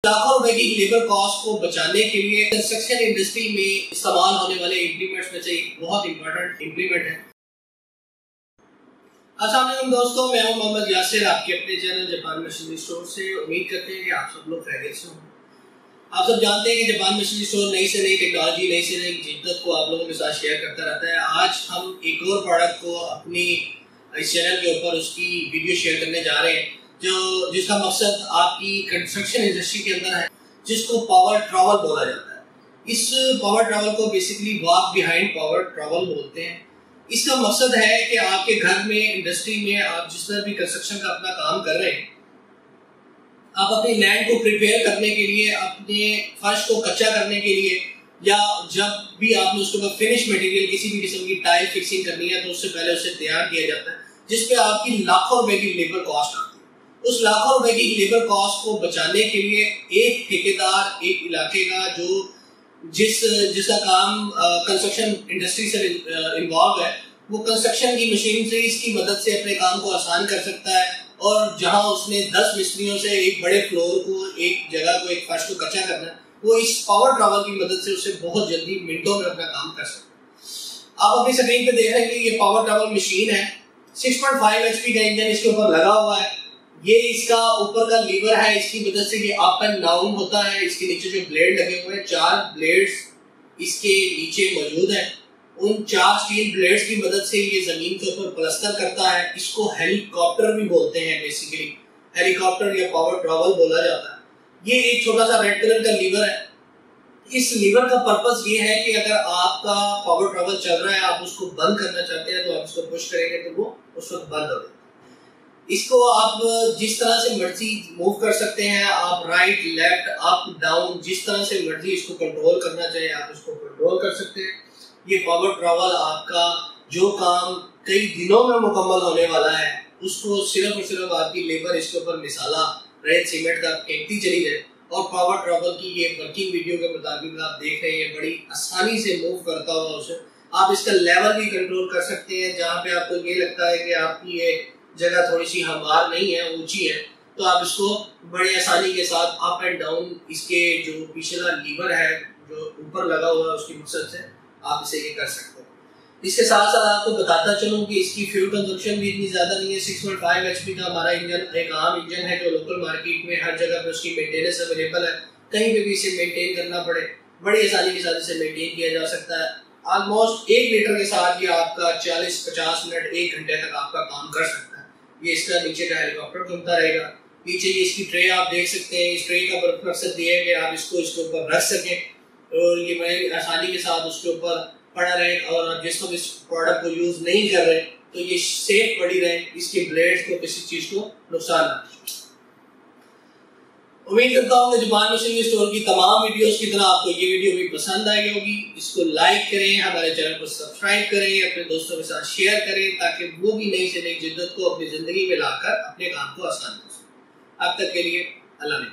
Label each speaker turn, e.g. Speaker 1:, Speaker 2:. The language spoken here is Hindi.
Speaker 1: लाखों रुपए की लेबर कॉस्ट को बचाने के लिए कंस्ट्रक्शन इंडस्ट्री में इस्तेमाल होने वाले इम्प्लीमेंट्स में से बहुत इंपॉर्टेंट इम्प्लीमेंट है। अस्सलाम वालेकुम दोस्तों, मैं हूं मोहम्मद यासिर, आपके अपने चैनल जापान मशीनरी स्टोर से। उम्मीद करते हैं कि आप सब लोग खैरियत से हों। आप सब जानते हैं कि जापान मशीनरी स्टोर नई से नई टेक्नोलॉजी, नई से नई जिद्दत को आप लोगों के साथ शेयर करता रहता है। आज हम एक और प्रोडक्ट को अपनी इस चैनल के ऊपर उसकी वीडियो शेयर करने जा रहे हैं, जिसका मकसद आपकी कंस्ट्रक्शन इंडस्ट्री के अंदर है, जिसको पावर ट्रॉवल बोला जाता है। इस पावर ट्रॉवल को basically walk behind power trowel बोलते हैं। इसका मकसद है कि आपके घर में, इंडस्ट्री में आप जिस तरह भी कंस्ट्रक्शन का अपना काम कर रहे हैं, आप अपनी लैंड को प्रिपेयर करने के लिए, अपने फर्श को कच्चा करने के लिए, या जब भी आपने उसके ऊपर फिनिश मटेरियल किसी भी किस्म की टाइल फिक्सिंग करनी है तो उससे पहले उसे तैयार किया जाता है, जिसपे आपकी लाखों रुपए की लेबर कॉस्ट आती है। उस लाखों रुपए की लेबर कॉस्ट को बचाने के लिए एक ठेकेदार एक इलाके का जिसका काम कंस्ट्रक्शन इंडस्ट्री से इन्वॉल्व है, वो कंस्ट्रक्शन की मशीन से इसकी मदद से अपने काम को आसान कर सकता है। और जहां उसने 10 मिस्त्रियों से एक बड़े फ्लोर को, एक जगह को, एक फर्श को कच्चा करना है, वो इस पावर ट्रॉवल की मदद से उसे बहुत जल्दी मिनटों में अपना काम कर सकता है। आप अपनी स्क्रीन पे देख रहे हैं कि ये पावर ट्रॉवल मशीन है। 6.5 HP का इंजन इसके ऊपर लगा हुआ है। ये इसका ऊपर का लीवर है, इसकी मदद से ये अप एंड डाउन होता है। इसके नीचे जो ब्लेड लगे हुए हैं, 4 ब्लेड्स इसके नीचे मौजूद हैं। उन 4 स्टील ब्लेड्स की मदद से ये जमीन के ऊपर प्लास्टर करता है। इसको हेलीकॉप्टर भी बोलते हैं, बेसिकली हेलीकॉप्टर या पावर ट्रॉवल बोला जाता है। ये एक छोटा सा रेड कलर का लीवर है। इस लीवर का पर्पस ये है कि अगर आपका पावर ट्रॉवल चल रहा है, आप उसको बंद करना चाहते हैं, तो आप इसको पुश करेंगे तो वो उस वक्त बंद हो जाएगा। इसको आप जिस तरह से मर्जी मूव कर सकते हैं, आप राइट, लेफ्ट, अप, डाउन, जिस तरह से मर्जी इसको कंट्रोल करना चाहे आप इसको कंट्रोल कर सकते हैं। ये पावर ट्रॉवल आपका जो काम कई दिनों में मुकम्मल होने वाला है, उसको सिर्फ और सिर्फ आपकी लेबर इसके ऊपर मिसाला रेत सीमेंट का फेंकती चली जाए। और पावर ट्रॉवल की ये वर्किंग वीडियो के मुताबिक आप देख रहे हैं, बड़ी आसानी से मूव करता हुआ उसे आप इसका लेवल भी कंट्रोल कर सकते हैं। जहाँ पे आपको ये लगता है कि आपकी ये जगह थोड़ी सी हमवार नहीं है, ऊंची है, तो आप इसको बड़ी आसानी के साथ अप एंड डाउन, इसके जो पिछला लीवर है जो ऊपर लगा हुआ है उसकी मदद से आप इसे ये कर सकते हैं। इसके साथ साथ आपको बताता चलूं कि इसकी फ्यूल कंजप्शन भी इतनी ज्यादा नहीं है। 6.5 HP का हमारा इंजन एक आम इंजन है जो लोकल मार्केट में हर जगह पे उसकी मेंटेनेंस अवेलेबल है। कहीं पे भी इसे मेंटेन करना पड़े, बड़ी आसानी के साथ इसे मेंटेन किया जा सकता है। ऑलमोस्ट 1 लीटर के साथ ये आपका 40-50 मिनट, 1 घंटे तक आपका काम कर सकता है। ये इसका नीचे का हेलीकॉप्टर घूमता रहेगा। नीचे ये इसकी ट्रे आप देख सकते हैं। इस ट्रे का मकसद ये है कि आप इसको इसके ऊपर रख सकें और ये बड़े आसानी के साथ उसके ऊपर पड़ा रहे, और जिस वक्त इस प्रोडक्ट को यूज नहीं कर रहे तो ये सेफ पड़ी रहे, इसके ब्लेड्स को किसी चीज को नुकसान ना। उम्मीद करता हूँ कि जापान मशीनरी स्टोर की तमाम वीडियोस की तरह आपको ये वीडियो भी पसंद आई होगी। इसको लाइक करें, हमारे चैनल को सब्सक्राइब करें, अपने दोस्तों के साथ शेयर करें, ताकि वो भी नई से नई जिद्दत को अपनी जिंदगी में लाकर अपने काम को आसान कर सकें। अब तक के लिए अल्लाह ने।